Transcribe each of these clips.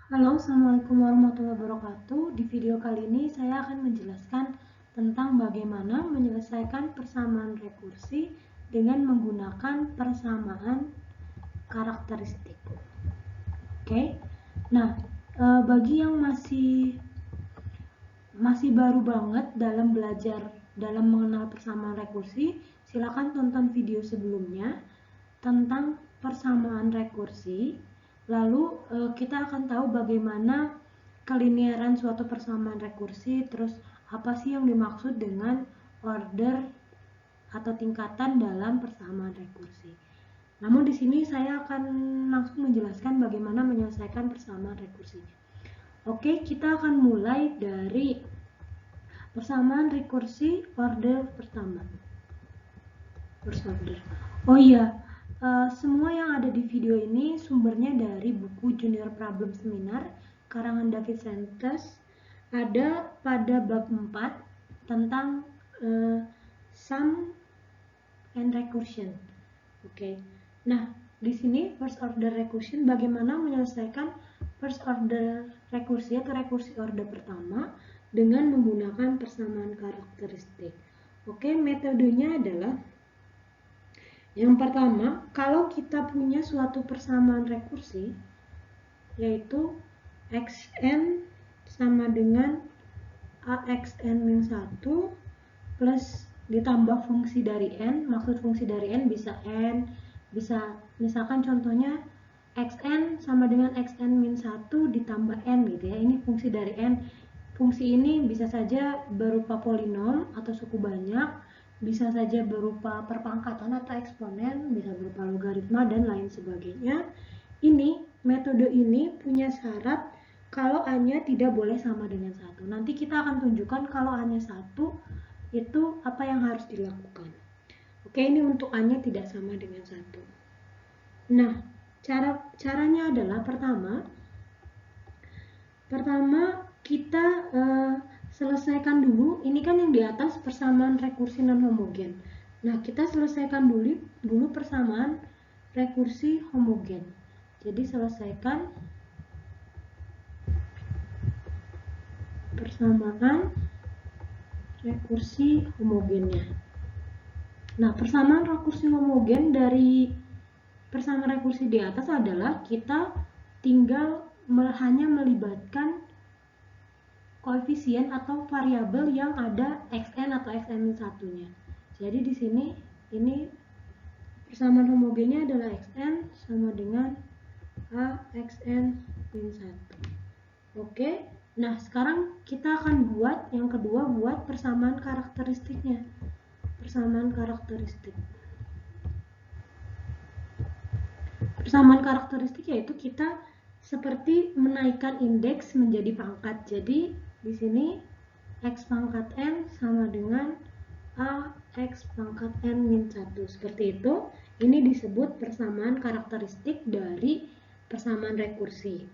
Halo, Assalamualaikum warahmatullahi wabarakatuh. Di video kali ini saya akan menjelaskan tentang bagaimana menyelesaikan persamaan rekursi dengan menggunakan persamaan karakteristik. Oke, nah bagi yang masih baru banget dalam belajar dalam mengenal persamaan rekursi, silakan tonton video sebelumnya tentang persamaan rekursi. Lalu kita akan tahu bagaimana kelinearan suatu persamaan rekursi, terus apa sih yang dimaksud dengan order atau tingkatan dalam persamaan rekursi. Namun di sini saya akan langsung menjelaskan bagaimana menyelesaikan persamaan rekursi. Oke, kita akan mulai dari persamaan rekursi order pertama. First order. Oh iya, semua yang ada di video ini sumbernya dari buku Junior Problem Seminar karangan David Sentes. Ada pada bab 4 tentang sum and recursion. Oke. Nah, di sini first order recursion, bagaimana menyelesaikan first order rekursi atau rekursi order pertama dengan menggunakan persamaan karakteristik. Oke, metodenya adalah yang pertama, kalau kita punya suatu persamaan rekursi, yaitu xn sama dengan axn-1 plus ditambah fungsi dari n. Maksud fungsi dari n bisa n, bisa misalkan contohnya xn sama dengan xn-1 ditambah n gitu ya. Ini fungsi dari n. Fungsi ini bisa saja berupa polinom atau suku banyak, bisa saja berupa perpangkatan atau eksponen, bisa berupa logaritma dan lain sebagainya. Metode ini punya syarat kalau A-nya tidak boleh sama dengan 1. Nanti kita akan tunjukkan kalau A-nya 1 itu apa yang harus dilakukan. Oke, ini untuk A-nya tidak sama dengan 1. Nah, caranya adalah pertama kita selesaikan dulu, ini kan yang di atas persamaan rekursi non homogen. Nah, kita selesaikan dulu persamaan rekursi homogen. Jadi selesaikan persamaan rekursi homogennya. Nah, persamaan rekursi homogen dari persamaan rekursi di atas adalah kita tinggal hanya melibatkan koefisien atau variabel yang ada xn atau xn-1-nya. Jadi di sini ini persamaan homogennya adalah xn sama dengan a xn-1. Oke. Nah, sekarang kita akan buat yang kedua, buat persamaan karakteristiknya. Persamaan karakteristik. Persamaan karakteristik yaitu kita seperti menaikkan indeks menjadi pangkat. Jadi di sini x pangkat n sama dengan a x pangkat n min 1. Seperti itu. Ini disebut persamaan karakteristik dari persamaan rekursi.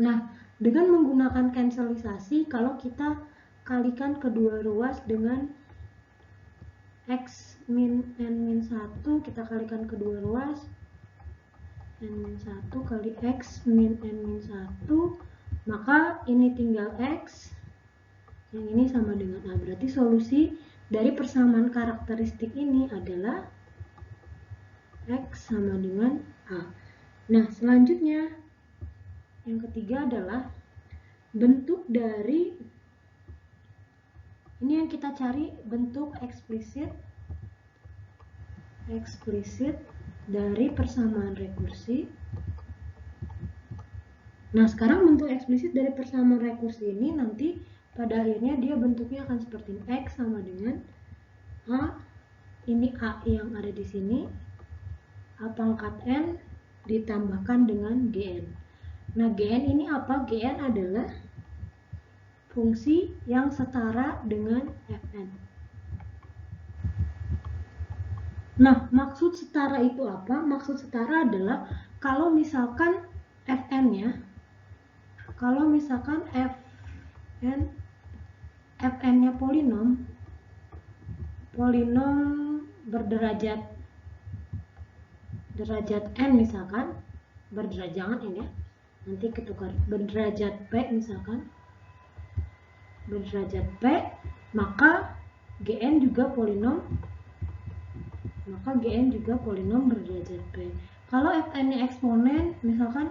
Nah, dengan menggunakan cancelisasi, kalau kita kalikan kedua ruas dengan x min n min 1, kita kalikan kedua ruas n min 1 kali x min n min 1, maka ini tinggal x, yang ini sama dengan a. Berarti solusi dari persamaan karakteristik ini adalah x sama dengan a. Nah, selanjutnya yang ketiga adalah bentuk dari, ini yang kita cari, bentuk eksplisit dari persamaan rekursi. Nah, sekarang bentuk eksplisit dari persamaan rekursi ini nanti pada akhirnya dia bentuknya akan seperti ini. X sama dengan A, ini A yang ada di sini, A pangkat N ditambahkan dengan Gn. Nah, Gn ini apa? Gn adalah fungsi yang setara dengan Fn. Nah, maksud setara itu apa? Maksud setara adalah kalau misalkan Fn-nya, Fn-nya polinom berderajat n misalkan, berderajat, jangan ini ya, nanti ketukar berderajat P misalkan, berderajat P, maka Gn juga polinom berderajat P. Kalau Fn-nya eksponen, misalkan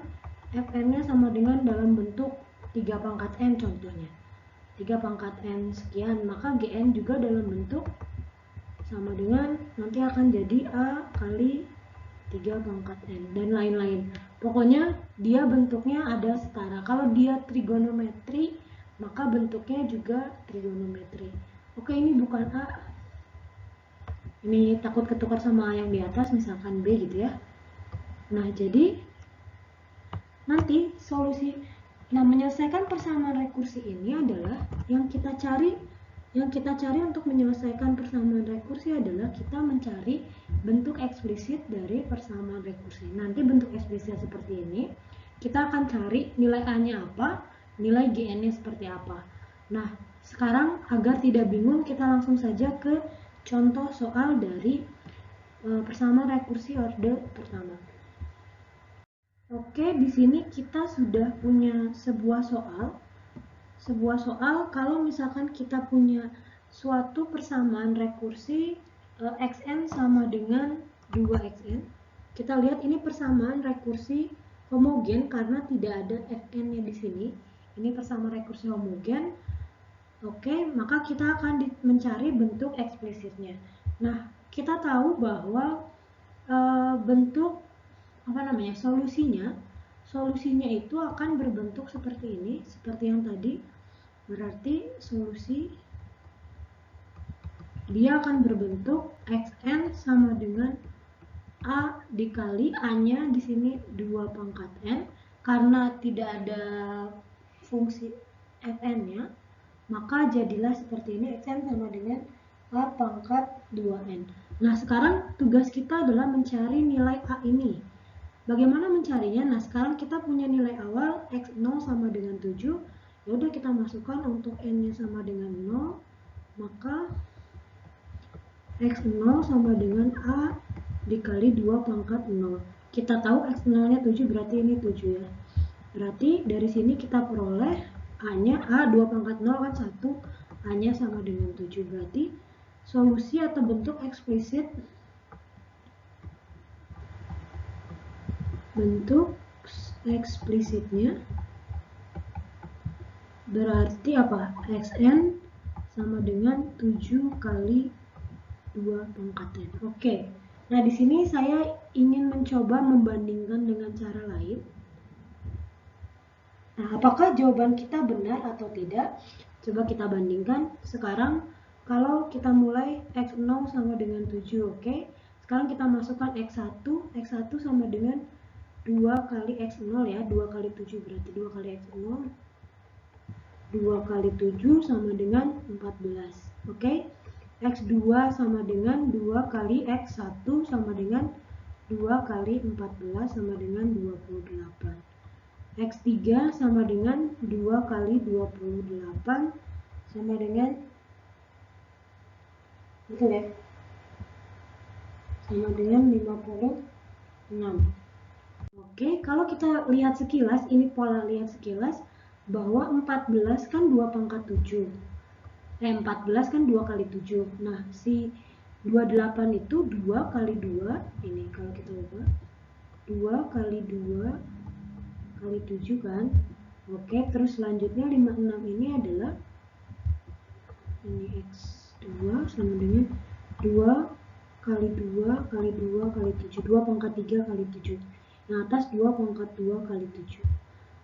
Fn-nya sama dengan dalam bentuk 3 pangkat N contohnya, 3 pangkat N sekian, maka Gn juga dalam bentuk sama dengan, nanti akan jadi A kali 3 pangkat N, dan lain-lain. Pokoknya dia bentuknya ada setara. Kalau dia trigonometri, maka bentuknya juga trigonometri. Oke, ini bukan A. Ini takut ketukar sama yang di atas, misalkan B gitu ya. Nah, jadi nanti solusi, nah menyelesaikan persamaan rekursi ini adalah yang kita cari untuk menyelesaikan persamaan rekursi adalah kita mencari bentuk eksplisit dari persamaan rekursi. Nanti bentuk eksplisit seperti ini, kita akan cari nilai A-nya apa, nilai Gn-nya seperti apa. Nah, sekarang agar tidak bingung, kita langsung saja ke contoh soal dari persamaan rekursi orde pertama. Oke, di sini kita sudah punya sebuah soal kalau misalkan kita punya suatu persamaan rekursi xn sama dengan 2xn. Kita lihat ini persamaan rekursi homogen karena tidak ada fn-nya di sini. Ini persamaan rekursi homogen. Oke, maka kita akan mencari bentuk eksplisitnya. Nah, kita tahu bahwa bentuk solusinya itu akan berbentuk seperti ini, seperti yang tadi. Berarti solusi dia akan berbentuk xn sama dengan A dikali A-nya di sini 2 pangkat N, karena tidak ada fungsi fn-nya, maka jadilah seperti ini, xn sama dengan A pangkat 2N. Nah, sekarang tugas kita adalah mencari nilai A ini. Bagaimana mencarinya? Nah, sekarang kita punya nilai awal x0 sama dengan 7. Ya udah, kita masukkan untuk n-nya sama dengan 0, maka x0 sama dengan A dikali 2 pangkat 0. Kita tahu x0-nya 7, berarti ini 7 ya. Berarti dari sini kita peroleh A-nya, A 2 pangkat 0 kan 1, A-nya sama dengan 7. Berarti solusi atau bentuk eksplisit, eksplisitnya berarti apa? Xn sama dengan 7 kali 2 pangkat N. Oke. Nah, di sini saya ingin mencoba membandingkan dengan cara lain. Nah, apakah jawaban kita benar atau tidak? Coba kita bandingkan. Sekarang kalau kita mulai x0 sama dengan 7, oke. Sekarang kita masukkan x1 sama dengan 2 kali x0 ya, 2 kali 7 berarti 2 kali x0, 2 kali 7 sama dengan 14, oke. X2 sama dengan 2 kali X1 sama dengan 2 kali 14 sama dengan 28. X3 sama dengan 2 kali 28 sama dengan, betul ya? Sama dengan 56. Oke, kalau kita lihat sekilas, ini pola lihat sekilas, bahwa 14 kan 2 pangkat 7. 14 kan 2 kali 7. Nah, si 28 itu 2 kali 2. Ini kalau kita ubah 2 kali 2 kali 7 kan. Oke, terus selanjutnya 56 ini adalah ini X2 sama dengan 2 kali 2 kali 2 kali 7. 2 pangkat 3 kali 7. Yang atas 2 pangkat 2 kali 7.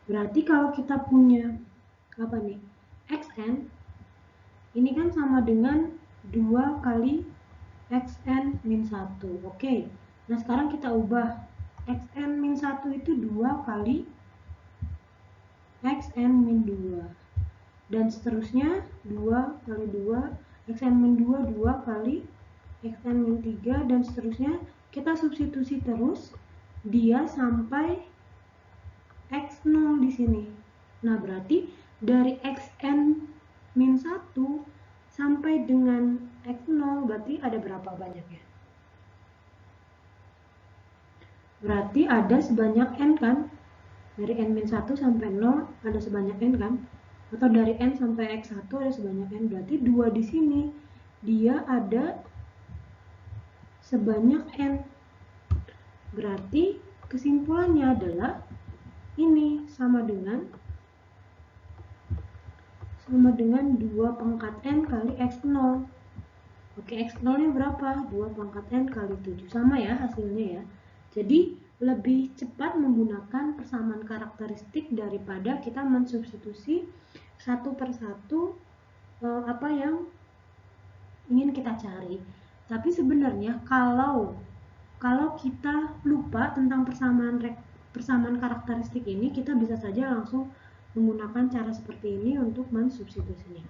Berarti kalau kita punya apa nih? Xn ini kan sama dengan 2 kali xn min 1. Oke. Nah, sekarang kita ubah. Xn min 1 itu 2 kali xn min 2. Dan seterusnya 2 kali 2, xn min 2, 2 kali xn min 3, dan seterusnya. Kita substitusi terus dia sampai x0 di sini. Nah, berarti dari xn min 1 sampai dengan x0 berarti ada berapa banyaknya? Berarti ada sebanyak n kan? Dari n-1 sampai 0 ada sebanyak n kan? Atau dari n sampai x1 ada sebanyak n. Berarti 2 di sini dia ada sebanyak n. Berarti kesimpulannya adalah ini sama dengan 2 pangkat n kali x0. Oke, x0 nya berapa? 2 pangkat n kali 7. Sama ya hasilnya ya. Jadi lebih cepat menggunakan persamaan karakteristik daripada kita mensubstitusi satu persatu apa yang ingin kita cari. Tapi sebenarnya kalau kita lupa tentang persamaan karakteristik ini, kita bisa saja langsung menggunakan cara seperti ini untuk mensubstitusinya.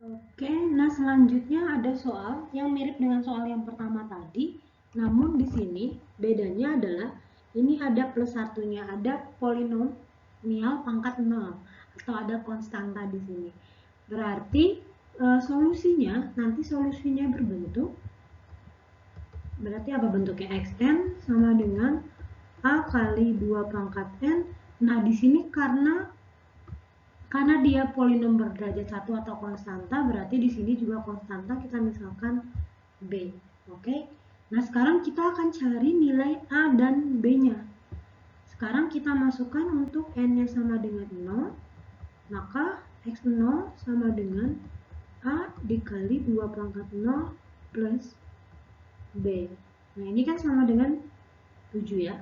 Oke, nah selanjutnya ada soal yang mirip dengan soal yang pertama tadi, namun di sini bedanya adalah ini ada plus satunya, ada polinomial pangkat 0 atau ada konstanta di sini. Berarti solusinya berbentuk, berarti apa bentuknya? Xn sama dengan A kali 2 pangkat n. Nah di sini karena dia polinom berderajat 1 atau konstanta, berarti di sini juga konstanta, kita misalkan B. Oke. Nah, sekarang kita akan cari nilai A dan B-nya. Sekarang kita masukkan untuk n-nya sama dengan 0, maka x0 sama dengan A dikali 2 pangkat 0 plus B. Nah, ini kan sama dengan 7 ya.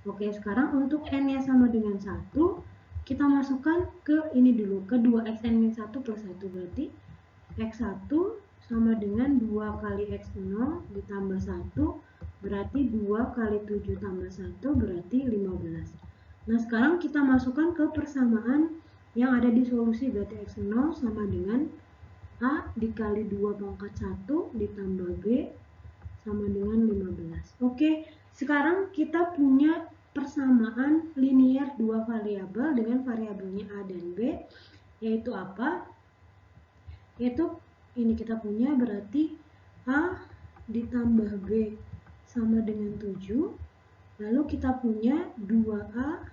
Oke, sekarang untuk n-nya sama dengan 1, kita masukkan ke ini dulu, ke 2xn-1 plus 1, berarti x1 sama dengan 2 kali x0 ditambah 1, berarti 2 kali 7 tambah 1, berarti 15. Nah, sekarang kita masukkan ke persamaan yang ada di solusi, berarti x0 sama dengan A dikali 2 pangkat 1 ditambah B sama dengan 15. Oke, sekarang kita punya persamaan linier dua variabel dengan variabelnya A dan B, yaitu apa? Yaitu ini kita punya berarti A ditambah B sama dengan 7, lalu kita punya 2A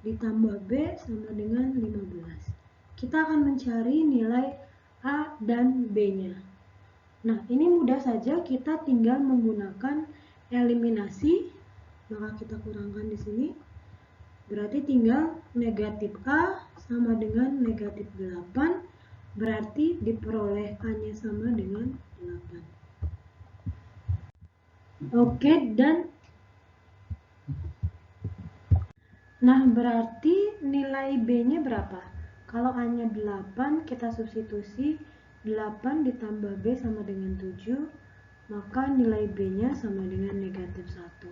ditambah B sama dengan 15. Kita akan mencari nilai A dan B-nya. Nah, ini mudah saja, kita tinggal menggunakan eliminasi. Maka kita kurangkan di sini. Berarti tinggal negatif A sama dengan negatif 8. Berarti diperoleh A-nya sama dengan 8. Oke, dan nah berarti nilai B-nya berapa? Kalau A-nya 8, kita substitusi 8 ditambah B sama dengan 7, maka nilai B-nya sama dengan negatif 1.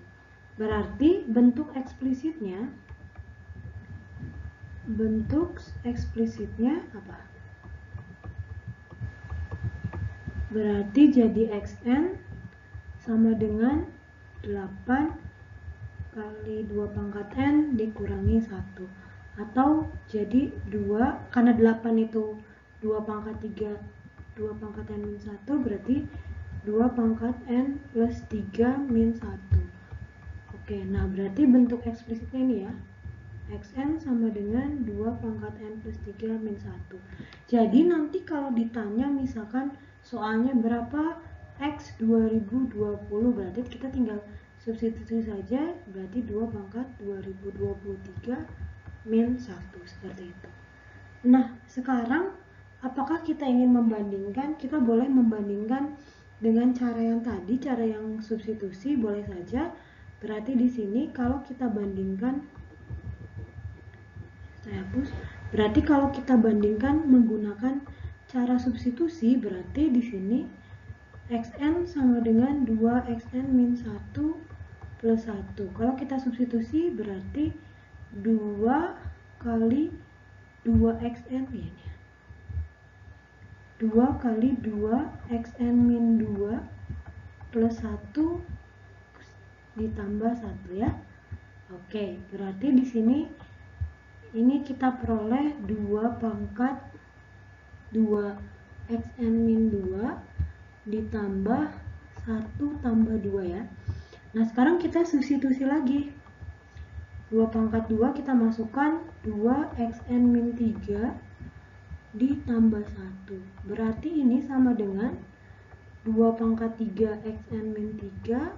Berarti bentuk eksplisitnya apa? Berarti jadi xn sama dengan 8 kali 2 pangkat n dikurangi 1. Atau jadi 2, karena 8 itu 2 pangkat 3, 2 pangkat n min 1, berarti 2 pangkat n plus 3 min 1. Oke, nah berarti bentuk eksplisitnya ini ya, xn sama dengan 2 pangkat n plus 3 min 1. Jadi nanti kalau ditanya misalkan soalnya berapa x 2020, berarti kita tinggal substitusi saja, berarti 2 pangkat 2023 min 1, seperti itu. Nah, sekarang apakah kita ingin membandingkan? Kita boleh membandingkan dengan cara yang tadi, cara yang substitusi, boleh saja. Berarti di sini kalau kita bandingkan, saya hapus. Berarti kalau kita bandingkan menggunakan cara substitusi, berarti di sini xn sama dengan 2xn min 1 plus 1. Kalau kita substitusi berarti 2 kali 2xn ini. 2 kali 2xn min 2 plus 1 ditambah 1 ya. Oke, berarti di sini ini kita peroleh 2 pangkat 2xn min 2 ditambah 1 tambah 2 ya. Nah, sekarang kita substitusi lagi. 2 pangkat 2 kita masukkan 2xn min 3 ditambah 1. Berarti ini sama dengan 2 pangkat 3 xn min 3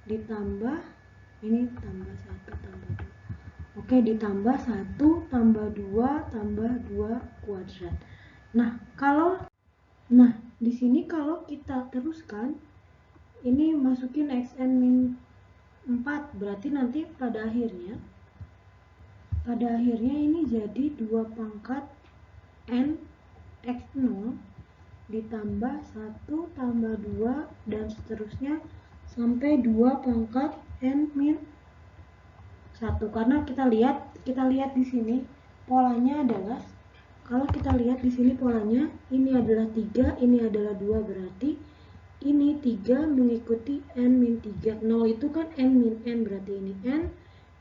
ditambah, ini tambah 1 tambah 2. Oke, ditambah 1 tambah 2 tambah 2 kuadrat. Nah, di sini kalau kita teruskan, ini masukin xn min 4, berarti nanti pada akhirnya ini jadi 2 pangkat n x0 ditambah 1 tambah 2 dan seterusnya sampai 2 pangkat n min 1. Karena kita lihat di sini polanya adalah, kalau kita lihat di sini polanya, ini adalah 3, ini adalah 2, berarti ini 3 mengikuti n min 3. 0 itu kan n min n, berarti ini n,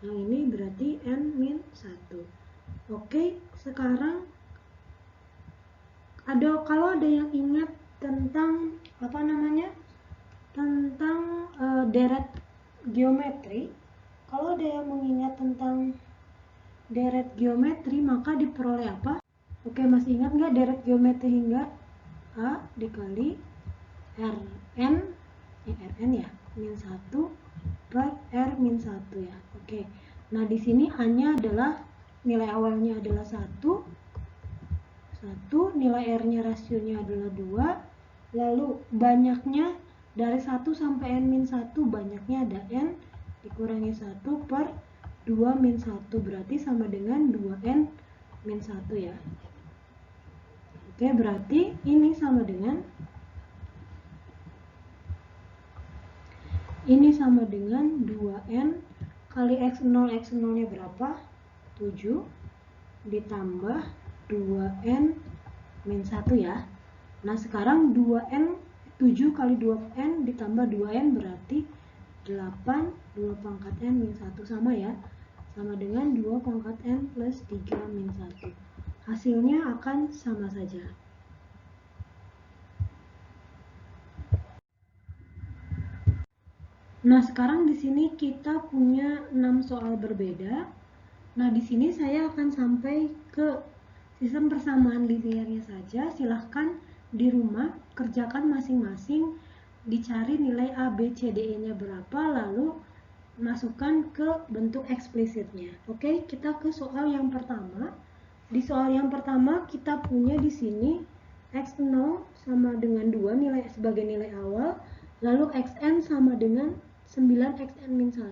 yang ini berarti n min 1. Oke, sekarang kalau ada yang ingat tentang tentang deret geometri, kalau ada yang mengingat tentang deret geometri, maka diperoleh apa? Oke, masih ingat nggak deret geometri hingga A dikali Rn ya, min 1 per R min 1 ya. Oke, nah di sini A-nya adalah, nilai awalnya adalah 1, nilai R-nya rasionya adalah 2, lalu banyaknya dari 1 sampai N min 1, banyaknya ada N dikurangi 1 per 2 min 1, berarti sama dengan 2N min 1 ya. Oke, berarti ini sama dengan 2N kali X0, X0 nya berapa? 7 ditambah 2N min 1 ya. Nah sekarang 2N, 7 kali 2N ditambah 2N berarti 8, 2 pangkat N min 1 sama ya, sama dengan 2 pangkat N plus 3 min 1. Hasilnya akan sama saja. Nah, sekarang di sini kita punya 6 soal berbeda. Nah, di sini saya akan sampai ke sistem persamaan linearnya saja. Silahkan di rumah kerjakan masing-masing, dicari nilai A, B, C, D, E-nya berapa, lalu masukkan ke bentuk eksplisitnya. Oke, kita ke soal yang pertama. Di soal yang pertama kita punya di sini X0 sama dengan 2 nilai sebagai nilai awal, lalu Xn sama dengan 9xn min 1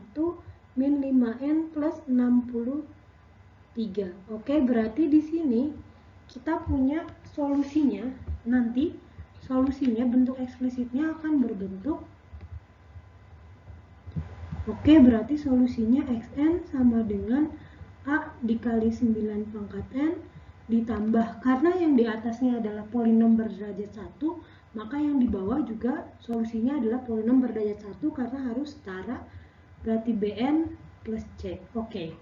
min 5n plus 63. Oke, berarti di sini kita punya solusinya. Nanti solusinya bentuk eksplisitnya akan berbentuk, oke, berarti solusinya xn sama dengan A dikali 9 pangkat n ditambah, karena yang di atasnya adalah polinom berderajat 1, maka yang di bawah juga solusinya adalah polinom berderajat 1 karena harus setara, berarti Bn plus C. Oke.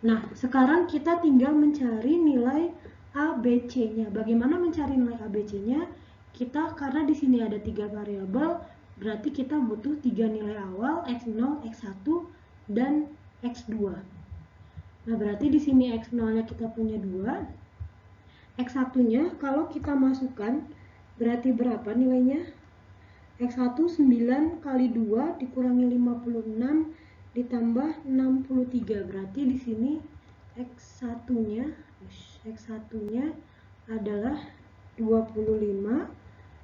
Nah, sekarang kita tinggal mencari nilai A, B, C-nya. Bagaimana mencari nilai A, B, C-nya? Karena di sini ada 3 variabel, berarti kita butuh 3 nilai awal, X0, X1, dan X2. Nah, berarti di sini X0-nya kita punya 2. X1-nya kalau kita masukkan berarti berapa nilainya? X1 9 kali 2 dikurangi 56 ditambah 63. Berarti di sini X1-nya adalah 25.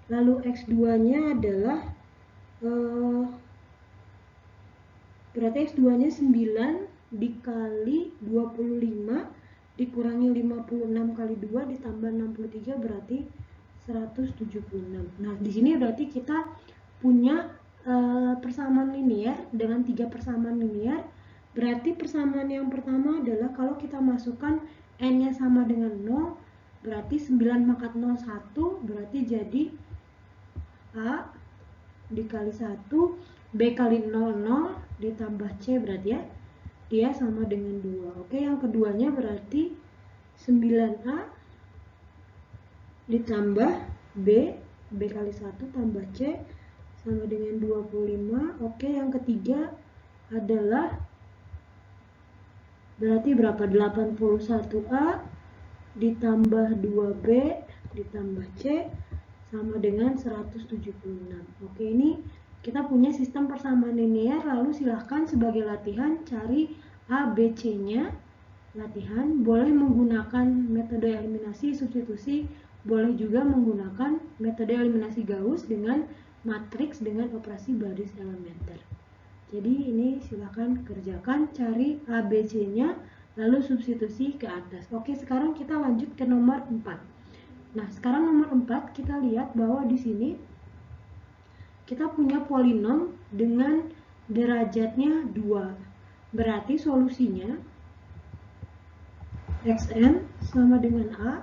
Lalu X2-nya adalah berarti X2-nya 9 dikali 25 dikurangi 56 kali 2 ditambah 63 berarti 176. Nah, di sini berarti kita punya persamaan linear dengan 3 persamaan linear. Berarti persamaan yang pertama adalah kalau kita masukkan n-nya sama dengan 0, berarti 9 pangkat 0 1, berarti jadi A dikali 1, B kali 0 0 ditambah C, berarti ya dia sama dengan 2. Oke, yang keduanya berarti 9A ditambah B kali 1 tambah C sama dengan 25. Oke, yang ketiga adalah Berarti berapa? 81A ditambah 2B ditambah C sama dengan 176. Oke, ini kita punya sistem persamaan linear. Lalu silahkan sebagai latihan cari A, B, C-nya. Latihan boleh menggunakan metode eliminasi substitusi, boleh juga menggunakan metode eliminasi Gauss dengan matriks dengan operasi baris elementer. Jadi ini silahkan kerjakan, cari A, B, C-nya, lalu substitusi ke atas. Oke, sekarang kita lanjut ke nomor 4. Nah, sekarang nomor 4 kita lihat bahwa di sini kita punya polinom dengan derajatnya 2. Berarti solusinya xn sama dengan A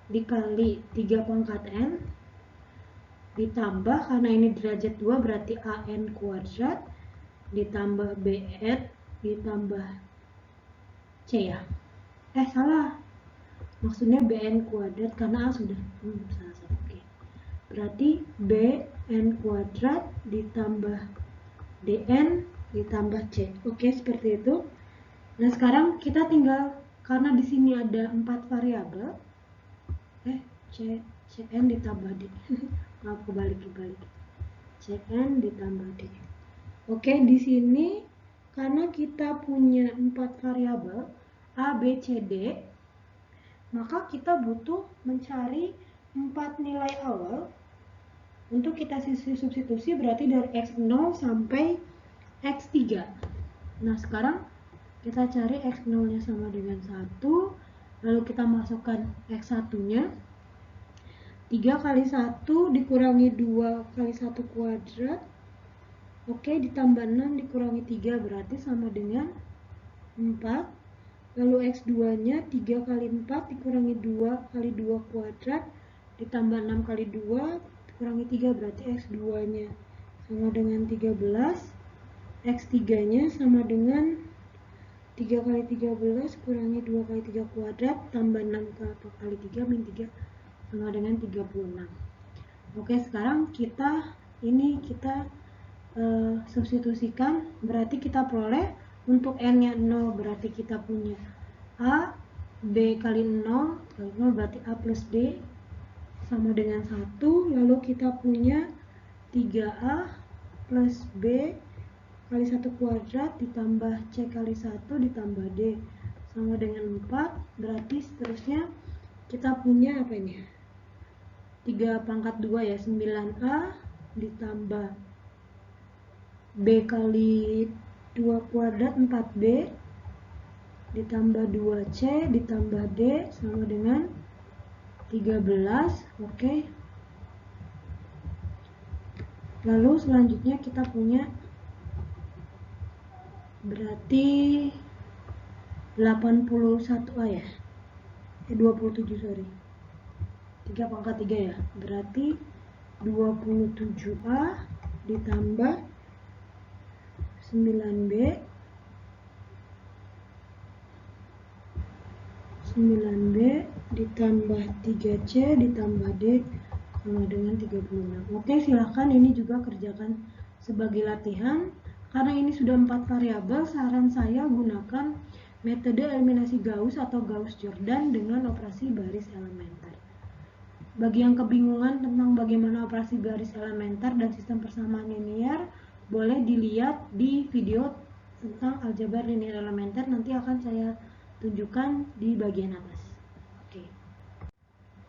dikali 3 pangkat n ditambah, karena ini derajat 2 berarti an kuadrat ditambah bn ditambah c ya. Salah. Maksudnya bn kuadrat karena A sudah salah satu. Oke. Berarti bn kuadrat ditambah dn ditambah c. Oke, seperti itu. Nah, sekarang kita tinggal, karena di sini ada 4 variabel. Cn ditambah d. Maaf, kebalik. Cn ditambah d. Oke, di sini karena kita punya 4 variabel A, B, C, D, maka kita butuh mencari 4 nilai awal untuk kita substitusi, berarti dari x0 sampai x3. Nah, sekarang kita cari x0 nya sama dengan 1, lalu kita masukkan x1 nya 3 kali 1 dikurangi 2 kali 1 kuadrat. Oke, ditambah 6 dikurangi 3 berarti sama dengan 4. Lalu x2 nya 3 kali 4 dikurangi 2 kali 2 kuadrat ditambah 6 kali 2 dikurangi 3 berarti x2 nya sama dengan 13. X3 nya sama dengan 3 kali 13 kurangi 2 kali 3 kuadrat tambah 6 kali 3 min 3 sama dengan 36. Oke, sekarang kita substitusikan, berarti kita peroleh untuk n nya 0 berarti kita punya A, B kali 0 berarti A plus D sama dengan 1, lalu kita punya 3A plus B kali 1 kuadrat ditambah C kali 1 ditambah D sama dengan 4, berarti seterusnya kita punya apa ini? 3 pangkat 2 ya, 9A ditambah B kali 2 kuadrat 4B ditambah 2C ditambah D sama dengan 13. Oke. Lalu selanjutnya kita punya berarti 81A ya. 27 sorry. 3 pangkat 3 ya. Berarti 27A ditambah 9B ditambah 3C ditambah D sama dengan 36. Oke, silahkan ini juga kerjakan sebagai latihan. Karena ini sudah 4 variabel, saran saya gunakan metode eliminasi Gauss atau Gauss-Jordan dengan operasi baris elementer. Bagi yang kebingungan tentang bagaimana operasi baris elementer dan sistem persamaan linear, boleh dilihat di video tentang aljabar linear elementer, nanti akan saya tunjukkan di bagian atas. Oke.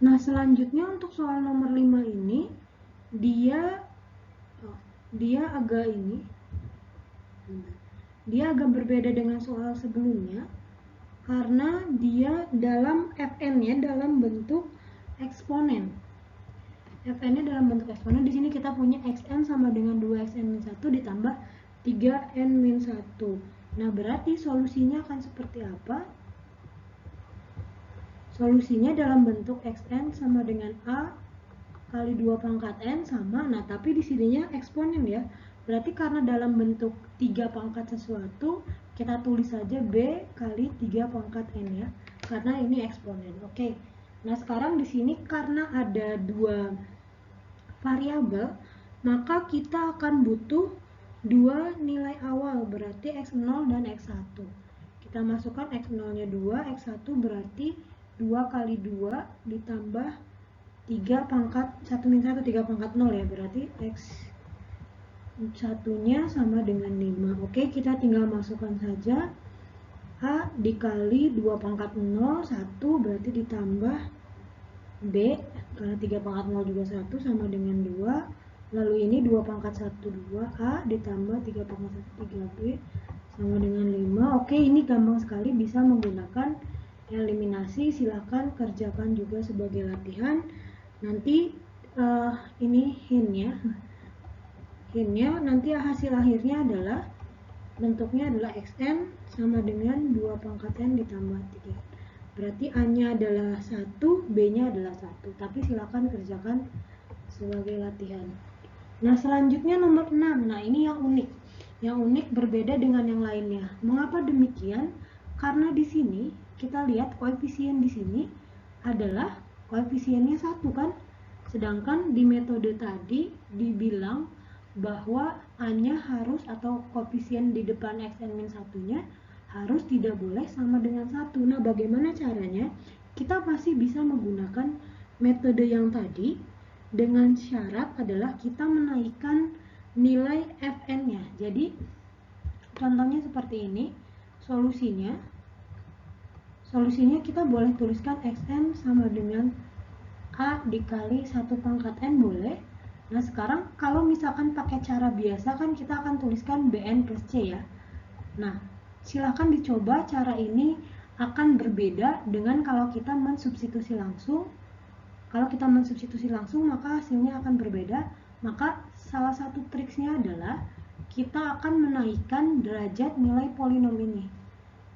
Nah, selanjutnya untuk soal nomor 5 ini dia agak berbeda dengan soal sebelumnya karena dia dalam Fn-nya dalam bentuk eksponen. Fn-nya dalam bentuk eksponen. Di sini kita punya xn sama dengan 2xn-1 ditambah 3n-1. Nah, berarti solusinya akan seperti apa? Solusinya dalam bentuk xn sama dengan a kali 2 pangkat n sama. Nah, tapi di sininya eksponen ya. Berarti karena dalam bentuk 3 pangkat sesuatu, kita tulis saja b kali 3 pangkat n ya. Karena ini eksponen. Oke. Nah, sekarang di sini karena ada 2 variabel, maka kita akan butuh 2 nilai awal, berarti x0 dan x1. Kita masukkan X0 nya 2, X1 berarti 2 kali 2 ditambah 3 pangkat 1 min 1, 3 pangkat 0 ya, berarti X1 nya sama dengan 5. Oke, kita tinggal masukkan saja A dikali 2 pangkat 0, 1 berarti ditambah B, karena 3 pangkat 0 juga 1 sama dengan 2. Lalu ini 2 pangkat 1, 2A ditambah 3 pangkat 1, 3B sama dengan 5. Oke, ini gampang sekali, bisa menggunakan eliminasi. Silahkan kerjakan juga sebagai latihan. Nanti ini hintnya nanti hasil akhirnya adalah bentuknya adalah xn sama dengan 2 pangkat n ditambah 3. Berarti A-nya adalah 1, B-nya adalah 1. Tapi silakan kerjakan sebagai latihan. Nah, selanjutnya nomor 6. Nah, ini yang unik. Yang unik berbeda dengan yang lainnya. Mengapa demikian? Karena di sini kita lihat koefisien di sini adalah koefisiennya 1 kan? Sedangkan di metode tadi dibilang bahwa A-nya harus, atau koefisien di depan xn-1-nya harus tidak boleh sama dengan 1. Nah, bagaimana caranya? Kita pasti bisa menggunakan metode yang tadi dengan syarat adalah kita menaikkan nilai fn-nya. Jadi, contohnya seperti ini. Solusinya kita boleh tuliskan xn sama dengan A dikali 1 pangkat n, boleh. Nah, sekarang kalau misalkan pakai cara biasa kan kita akan tuliskan bn plus c ya. Nah, silakan dicoba, cara ini akan berbeda dengan kalau kita mensubstitusi langsung. Kalau kita mensubstitusi langsung maka hasilnya akan berbeda. Maka salah satu triksnya adalah kita akan menaikkan derajat nilai polinom ini.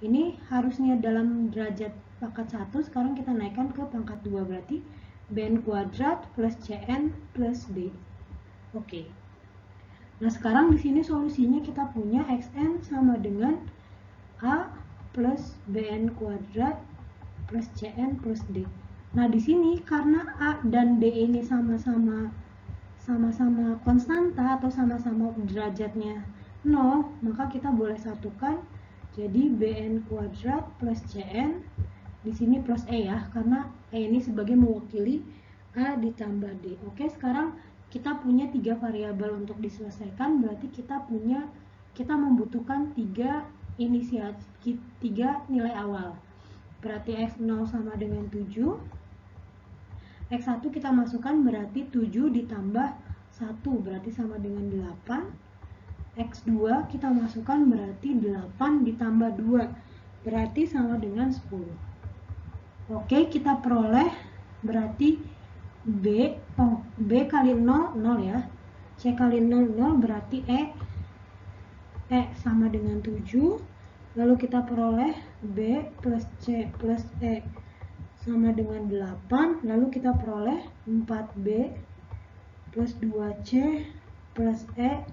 Ini harusnya dalam derajat pangkat 1, sekarang kita naikkan ke pangkat 2, berarti bn kuadrat plus cn plus b. Oke. Nah, sekarang di sini solusinya kita punya xn sama dengan A plus bn kuadrat plus cn plus d. Nah, di sini karena A dan D ini sama-sama konstanta atau sama-sama derajatnya 0, maka kita boleh satukan jadi bn kuadrat plus cn, di sini plus e ya, karena e ini sebagai mewakili A ditambah D. Oke, sekarang kita punya 3 variabel untuk diselesaikan, berarti kita membutuhkan 3 nilai awal. Berarti x0 sama dengan 7. X1 kita masukkan berarti 7 ditambah 1 berarti sama dengan 8. X2 kita masukkan berarti 8 ditambah 2 berarti sama dengan 10. Oke, kita peroleh berarti B kali 0, 0 ya. C kali 0, 0 berarti E sama dengan 7. Lalu kita peroleh B plus C plus E sama dengan 8. Lalu kita peroleh 4B plus 2C plus E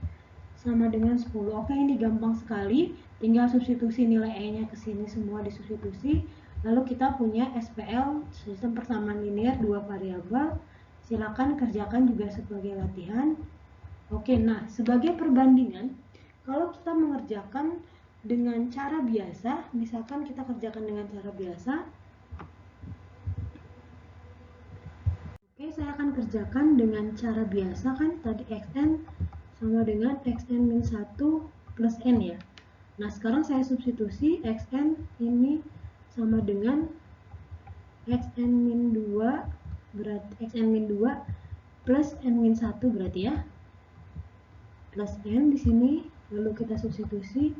sama dengan 10. Oke, ini gampang sekali. Tinggal substitusi nilai E-nya ke sini, semua disubstitusi. Lalu kita punya SPL, sistem persamaan linear 2 variabel. Silakan kerjakan juga sebagai latihan. Oke, nah sebagai perbandingan, kalau kita mengerjakan dengan cara biasa, misalkan kita kerjakan dengan cara biasa. Oke, saya akan kerjakan dengan cara biasa kan, tadi xn sama dengan xn min 1 plus n ya. Nah, sekarang saya substitusi xn ini sama dengan xn min 2 berarti xn min 2 plus n min 1 berarti ya. Plus n di sini, lalu kita substitusi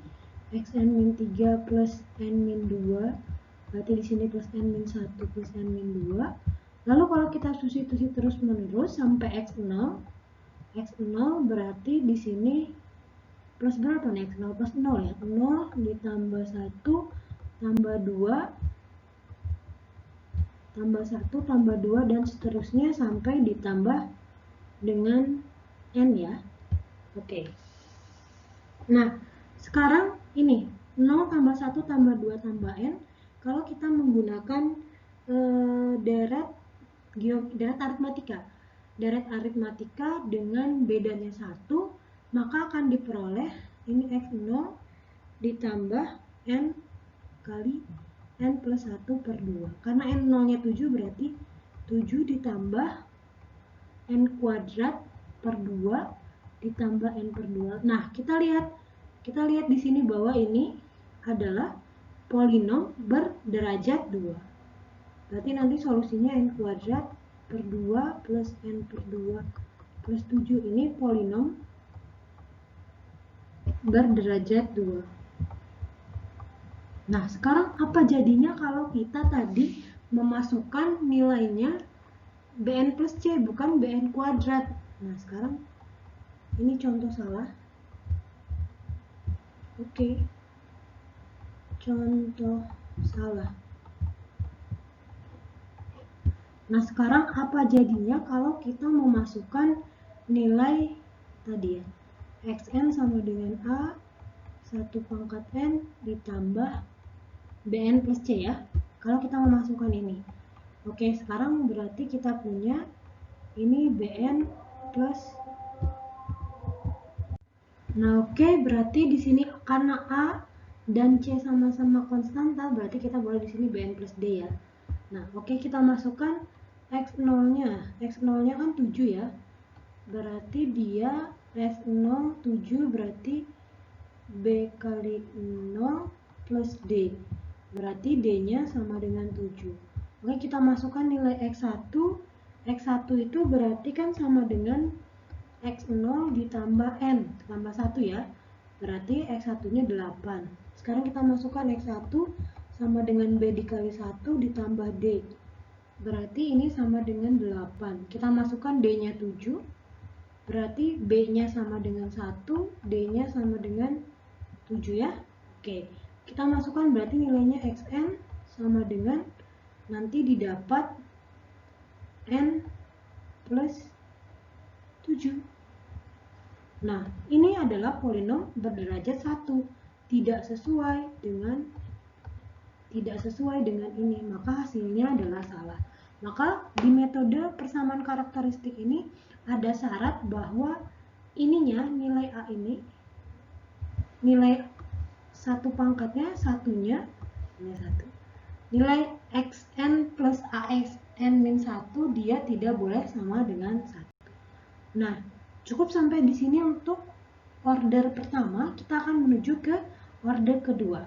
xn min 3 plus n min 2 berarti di sini plus n min 1 plus n min 2. Lalu kalau kita substitusi terus menerus sampai x0 berarti di sini plus berapa nih? X0 plus 0 ya. 0 ditambah 1 tambah 2 tambah 1 tambah 2 dan seterusnya sampai ditambah dengan n ya. Oke. Nah, sekarang ini 0 tambah 1 tambah 2 tambah n, kalau kita menggunakan deret aritmatika dengan bedanya 1, maka akan diperoleh ini x0 ditambah n kali n plus 1 per 2. Karena n 0-nya 7 berarti 7 ditambah n kuadrat per 2 ditambah n per 2. Nah, kita lihat di sini bahwa ini adalah polinom berderajat 2. Berarti nanti solusinya n kuadrat per 2 plus n per 2 plus 7 ini polinom berderajat 2. Nah, sekarang apa jadinya kalau kita tadi memasukkan nilainya bn plus c bukan bn kuadrat? Nah, sekarang ini contoh salah. Oke. Contoh salah. Nah, sekarang apa jadinya kalau kita memasukkan nilai tadi ya, xn sama dengan a 1 pangkat n ditambah bn plus c ya, kalau kita memasukkan ini. Oke, sekarang berarti kita punya ini bn plus. Nah, oke, berarti di sini karena a dan c sama-sama konstanta, berarti kita boleh di sini bn plus d ya. Nah, oke, kita masukkan x0-nya. X0-nya kan 7 ya. Berarti dia x0 7 berarti b kali 0 plus d. Berarti d-nya sama dengan 7. Oke, kita masukkan nilai x1. X1 itu berarti kan sama dengan x0 ditambah n, tambah 1 ya. Berarti x1-nya 8. Sekarang kita masukkan x1 sama dengan b dikali 1 ditambah d. Berarti ini sama dengan 8. Kita masukkan d-nya 7. Berarti b-nya sama dengan 1, d-nya sama dengan 7 ya. Oke, kita masukkan berarti nilainya xn sama dengan nanti didapat n plus 7. Nah, ini adalah polinom berderajat 1. Tidak sesuai dengan ini, maka hasilnya adalah salah. Maka di metode persamaan karakteristik ini ada syarat bahwa ininya nilai a ini, nilai 1 pangkatnya satunya nilai xn plus axn min 1 dia tidak boleh sama dengan 1. Nah, cukup sampai di sini untuk order pertama. Kita akan menuju ke order kedua.